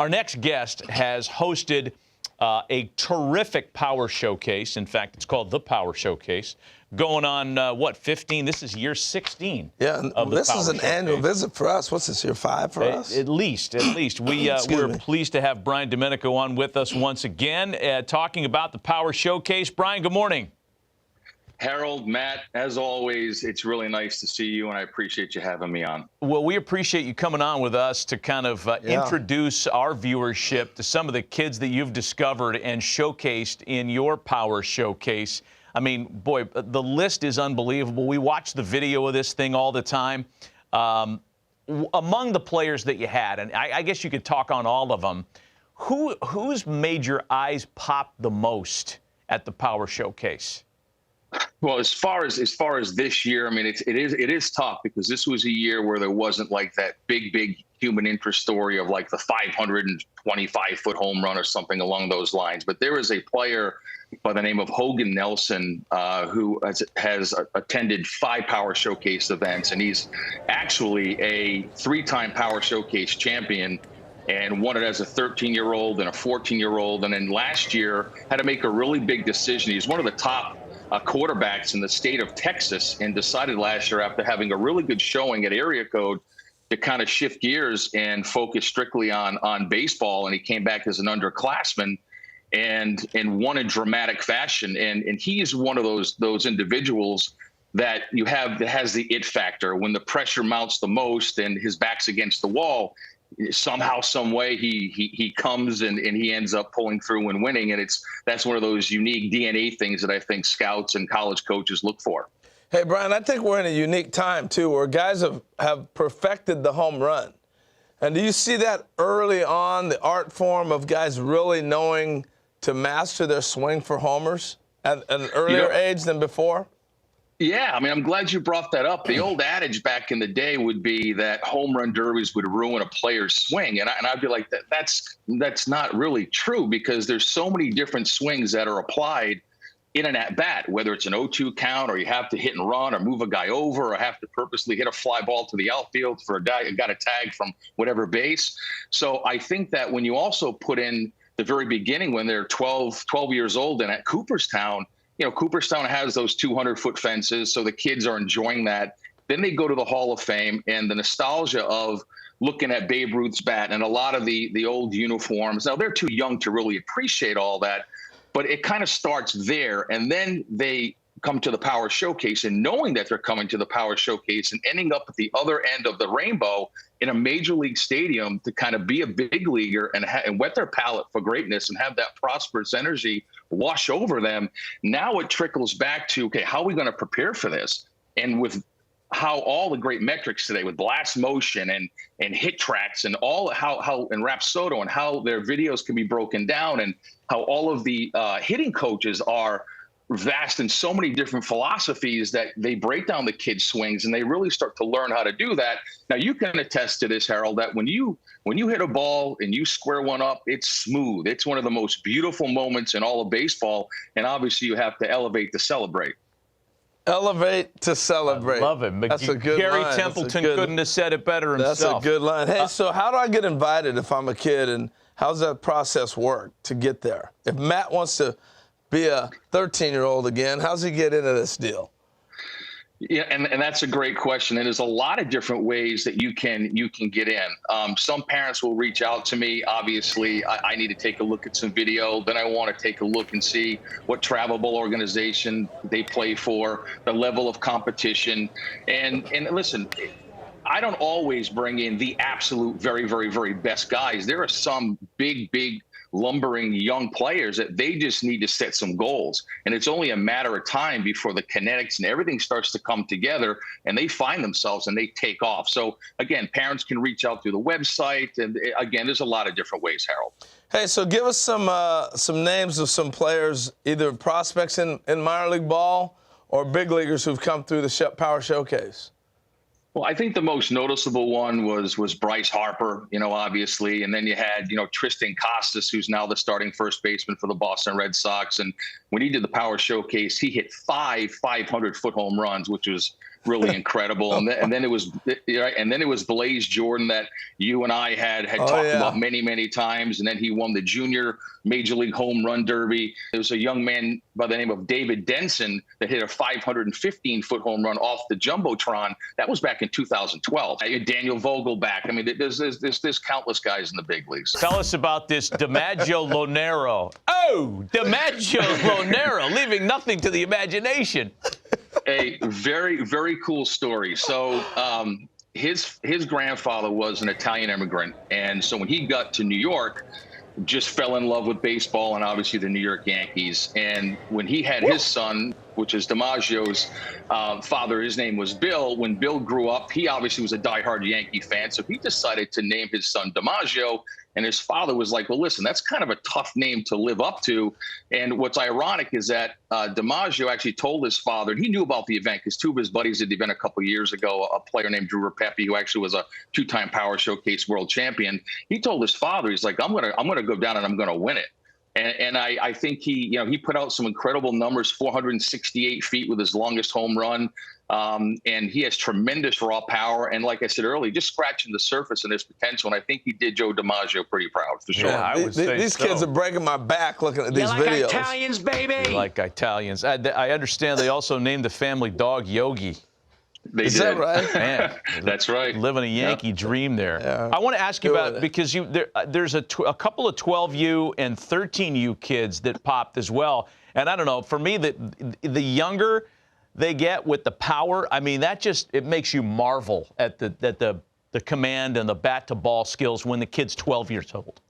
Our next guest has hosted a terrific power showcase. In fact, it's called the Power Showcase. Going on, 15? This is year 16. Yeah, of the this Power is an Showcase. annual visit for us. What's this, year 5 for us? At least. We're pleased to have Brian Domenico on with us once again, talking about the Power Showcase. Brian, good morning. Harold, Matt, as always, it's really nice to see you, and I appreciate you having me on. Well, we appreciate you coming on with us to kind of introduce our viewership to some of the kids that you've discovered and showcased in your Power Showcase. I mean, boy, the list is unbelievable. We watch the video of this thing all the time. Among the players that you had, and I guess you could talk on all of them, who's made your eyes pop the most at the Power Showcase? Well, as far as this year, I mean, it is tough because this was a year where there wasn't like that big human interest story of like the 525-foot home run or something along those lines. But there is a player by the name of Hogan Nelson who has attended 5 Power Showcase events, and he's actually a 3-time Power Showcase champion and won it as a 13-year-old and a 14-year-old. And then last year had to make a really big decision. He's one of the top quarterbacks in the state of Texas, and decided last year, after having a really good showing at area code, to kind of shift gears and focus strictly on baseball. And he came back as an underclassman and won in dramatic fashion. And he is one of those individuals that you have that has the it factor. When the pressure mounts the most and his back's against the wall, somehow, some way, he comes and he ends up pulling through and winning. And that's one of those unique DNA things that I think scouts and college coaches look for. Hey, Brian, I think we're in a unique time, too, where guys have perfected the home run. And do you see that early on, the art form of guys really knowing to master their swing for homers at an earlier age than before? Yeah, I mean, I'm glad you brought that up. The old adage back in the day would be that home run derbies would ruin a player's swing. And I'd be like, that's not really true, because there's so many different swings that are applied in an at-bat, whether it's an 0-2 count, or you have to hit and run, or move a guy over, or have to purposely hit a fly ball to the outfield for a guy who got a tag from whatever base. So I think that when you also put in the very beginning, when they're 12 years old and at Cooperstown, Cooperstown has those 200-foot fences, so the kids are enjoying that. Then they go to the Hall of Fame, and the nostalgia of looking at Babe Ruth's bat and a lot of the old uniforms. Now, they're too young to really appreciate all that, but it kind of starts there. And then they come to the Power Showcase, and knowing that they're coming to the Power Showcase and ending up at the other end of the rainbow in a major league stadium to kind of be a big leaguer and whet their palate for greatness and have that prosperous energy wash over them. Now it trickles back to, okay, how are we going to prepare for this? And with how all the great metrics today with blast motion and hit tracks and all how and Rapsodo and how their videos can be broken down, and how all of the hitting coaches are vast in so many different philosophies that they break down the kids' swings, and they really start to learn how to do that. Now, you can attest to this, Harold, that when you hit a ball and you square one up, it's smooth. It's one of the most beautiful moments in all of baseball, and obviously you have to elevate to celebrate. Elevate to celebrate. I love it. That's a good Gary line. Templeton couldn't have said it better himself. That's a good line. Hey, so how do I get invited if I'm a kid, and how's that process work to get there? If Matt wants to be a 13-year-old again, how's he get into this deal? Yeah, and that's a great question. And there's a lot of different ways that you can get in. Some parents will reach out to me. Obviously, I need to take a look at some video. Then I want to take a look and see what travelable organization they play for, the level of competition. And listen, I don't always bring in the absolute very, very, very best guys. There are some big lumbering young players that they just need to set some goals. And it's only a matter of time before the kinetics and everything starts to come together, and they find themselves and they take off. So again, parents can reach out through the website. And again, there's a lot of different ways, Harold. Hey, so give us some names of some players, either prospects in minor league ball or big leaguers who've come through the Power Showcase. Well, I think the most noticeable one was Bryce Harper, obviously. And then you had, Tristan Costas, who's now the starting first baseman for the Boston Red Sox. And when he did the Power Showcase, he hit 5 500-foot home runs, which was really incredible. And then it was Blaze Jordan that you and I had talked about many times. And then he won the junior Major League Home Run Derby. There was a young man by the name of David Denson that hit a 515-foot home run off the Jumbotron. That was back in 2012. Daniel Vogelback. I mean, there's countless guys in the big leagues. Tell us about this DiMaggio Lonero. Oh, DiMaggio Lonero, leaving nothing to the imagination. A very, very cool story. So his grandfather was an Italian immigrant. And so when he got to New York, just fell in love with baseball and obviously the New York Yankees. And when he had his son, which is DiMaggio's father, his name was Bill. When Bill grew up, he obviously was a diehard Yankee fan. So he decided to name his son DiMaggio. And his father was like, well, listen, that's kind of a tough name to live up to. And what's ironic is that DiMaggio actually told his father, and he knew about the event because two of his buddies at the event a couple of years ago, a player named Drew Rapepi, who actually was a two-time Power Showcase world champion. He told his father, he's like, I'm gonna go down and I'm gonna win it. And I think he put out some incredible numbers, 468 feet with his longest home run. And he has tremendous raw power. And like I said earlier, just scratching the surface and his potential. And I think he did Joe DiMaggio pretty proud, for sure. Yeah, I would say these kids are breaking my back looking at these videos. Italians, baby. Like Italians. I understand they also named the family dog Yogi. Is that right? Man, that's right. Living a Yankee dream there. Yeah. I want to ask you about, because there's a couple of 12U and 13U kids that popped as well. And I don't know, for me, the younger they get with the power, I mean, it makes you marvel at the command and the bat to ball skills when the kid's 12 years old.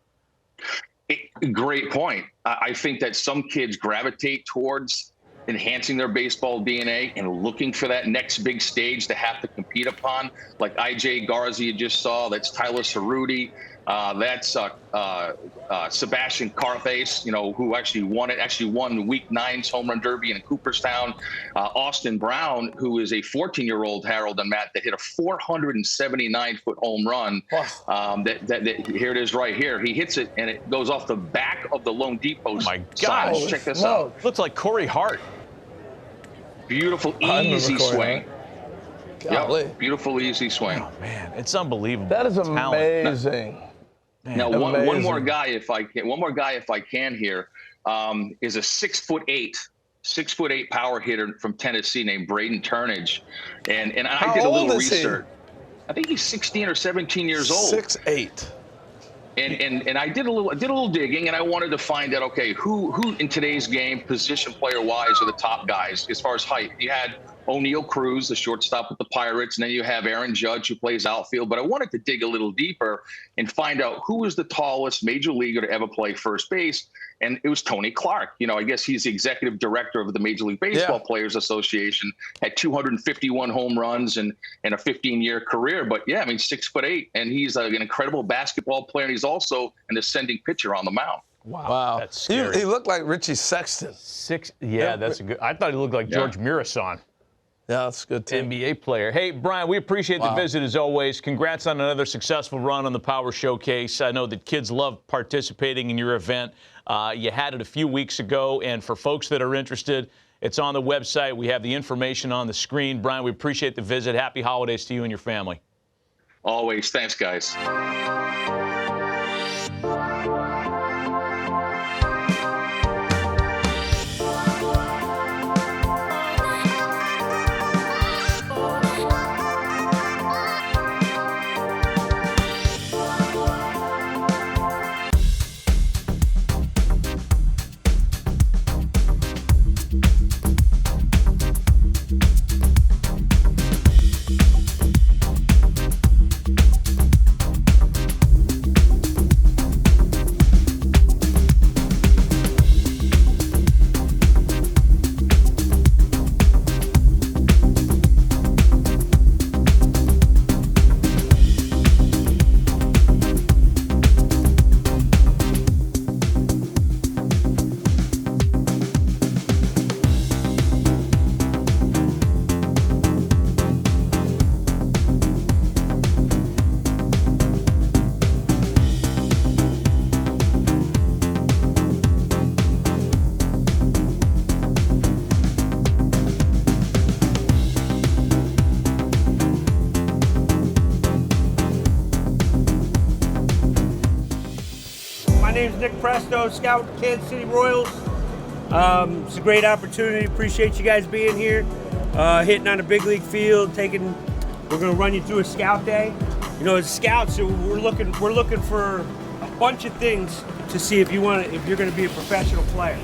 Great point. I think that some kids gravitate towards enhancing their baseball DNA and looking for that next big stage to have to compete upon, like IJ Garza you just saw. That's Tyler Cerruti. That's Sebastian Carthace, who actually won Week 9's Home Run Derby in Cooperstown. Austin Brown, who is a 14-year-old, Harold and Matt, that hit a 479-foot home run. Wow. Here it is right here. He hits it, and it goes off the back of the loanDepot sign. Check this out. Looks like Corey Hart. Beautiful, easy swing. Yep. Beautiful, easy swing. Oh, man, it's unbelievable. That is amazing. Now, one more guy, if I can here, is a 6'8" power hitter from Tennessee named Braden Turnage, and I did a little research. I think he's 16 or 17 years old. 6'8". And I did a little digging, and I wanted to find out, okay, who in today's game, position player wise, are the top guys as far as height. You had O'Neal Cruz, the shortstop with the Pirates, and then you have Aaron Judge, who plays outfield. But I wanted to dig a little deeper and find out who was the tallest major leaguer to ever play first base. And it was Tony Clark. I guess he's the executive director of the Major League Baseball Players Association, had 251 home runs and a 15-year career. But, 6'8", and he's an incredible basketball player, and he's also an ascending pitcher on the mound. Wow. That's scary. He looked like Richie Sexton. That's a good. I thought he looked like George Mirasan. Yeah, that's good, too. NBA player. Hey, Brian, we appreciate the visit as always. Congrats on another successful run on the Power Showcase. I know that kids love participating in your event. You had it a few weeks ago, and for folks that are interested, it's on the website. We have the information on the screen. Brian, we appreciate the visit. Happy holidays to you and your family. Always. Thanks, guys. My name's Nick Presto, scout with Kansas City Royals. It's a great opportunity. Appreciate you guys being here, hitting on a big league field. We're going to run you through a scout day. You know, as scouts, we're looking for a bunch of things to see if you're going to be a professional player.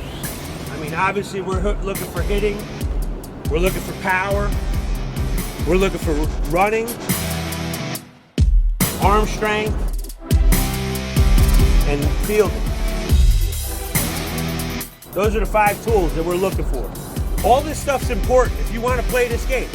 I mean, obviously, we're looking for hitting. We're looking for power. We're looking for running, arm strength, and fielding. Those are the 5 tools that we're looking for. All this stuff's important if you want to play this game.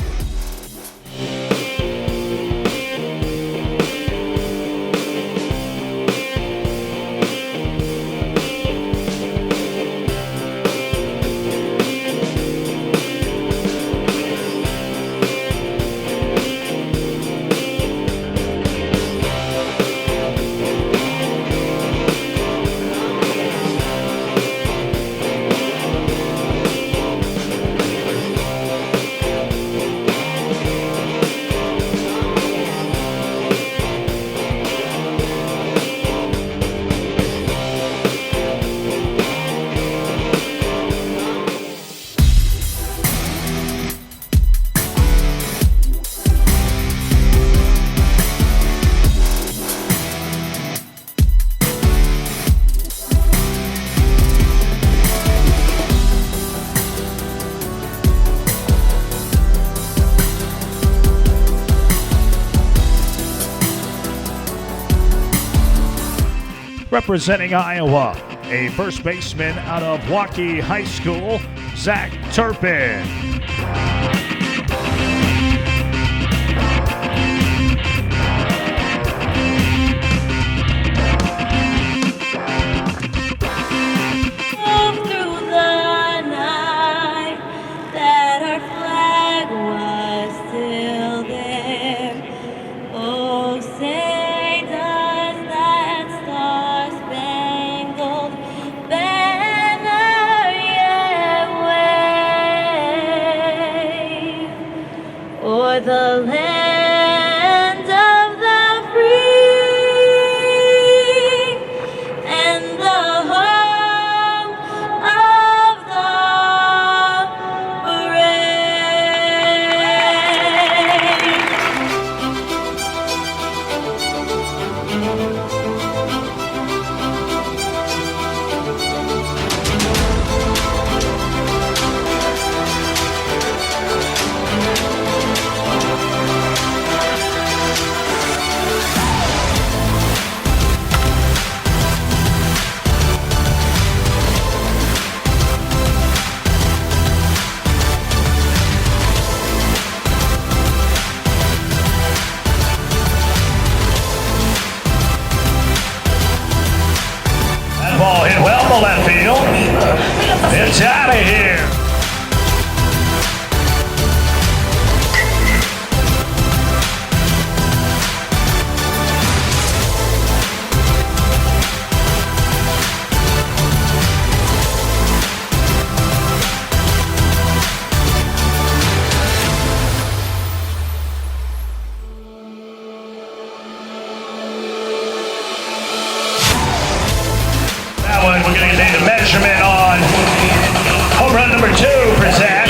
Representing Iowa, a first baseman out of Waukee High School, Zack Turpin. The land of the free and the home of the Ball hit well to left field. It's out of here. We're going to get a measurement on home run number 2 for Zack.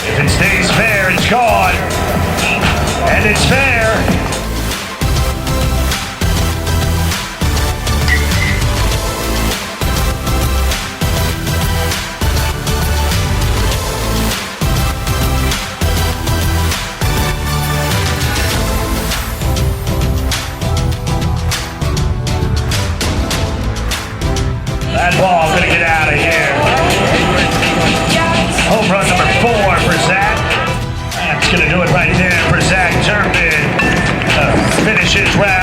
If it stays fair, it's gone. And it's fair. That ball gonna get out of here. Home run number 4 for Zack. That's gonna do it right there for Zack Turpin. Finishes round.